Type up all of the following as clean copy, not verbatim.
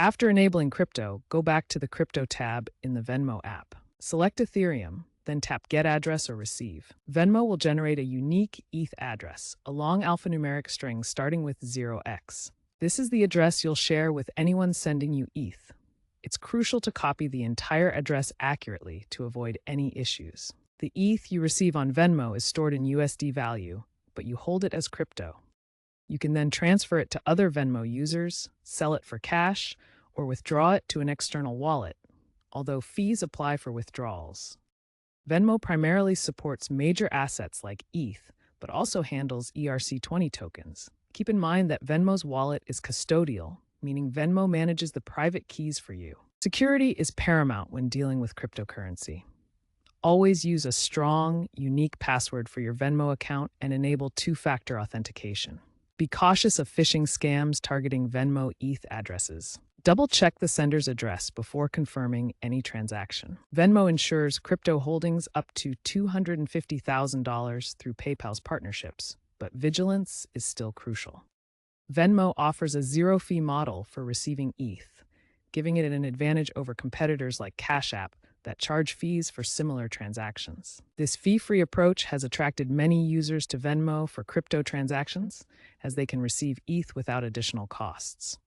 After enabling crypto, go back to the Crypto tab in the Venmo app. Select Ethereum, then tap Get Address or Receive. Venmo will generate a unique ETH address, a long alphanumeric string starting with 0x. This is the address you'll share with anyone sending you ETH. It's crucial to copy the entire address accurately to avoid any issues. The ETH you receive on Venmo is stored in USD value, but you hold it as crypto. You can then transfer it to other Venmo users, sell it for cash, or withdraw it to an external wallet, although fees apply for withdrawals. Venmo primarily supports major assets like ETH, but also handles ERC20 tokens. Keep in mind that Venmo's wallet is custodial, meaning Venmo manages the private keys for you. Security is paramount when dealing with cryptocurrency. Always use a strong, unique password for your Venmo account and enable two-factor authentication. Be cautious of phishing scams targeting Venmo ETH addresses. Double-check the sender's address before confirming any transaction. Venmo ensures crypto holdings up to $250,000 through PayPal's partnerships, but vigilance is still crucial. Venmo offers a zero-fee model for receiving ETH, giving it an advantage over competitors like Cash App that charge fees for similar transactions. This fee-free approach has attracted many users to Venmo for crypto transactions, as they can receive ETH without additional costs.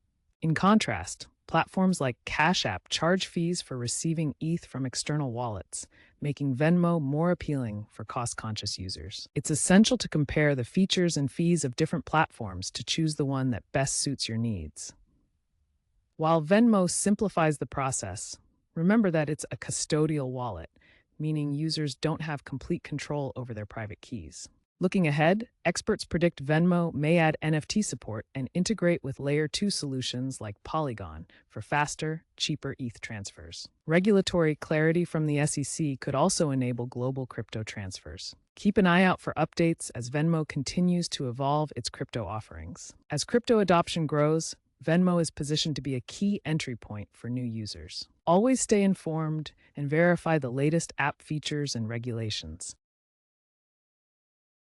In contrast, platforms like Cash App charge fees for receiving ETH from external wallets, making Venmo more appealing for cost-conscious users. It's essential to compare the features and fees of different platforms to choose the one that best suits your needs. While Venmo simplifies the process, remember that it's a custodial wallet, meaning users don't have complete control over their private keys. Looking ahead, experts predict Venmo may add NFT support and integrate with Layer 2 solutions like Polygon for faster, cheaper ETH transfers. Regulatory clarity from the SEC could also enable global crypto transfers. Keep an eye out for updates as Venmo continues to evolve its crypto offerings. As crypto adoption grows, Venmo is positioned to be a key entry point for new users. Always stay informed and verify the latest app features and regulations.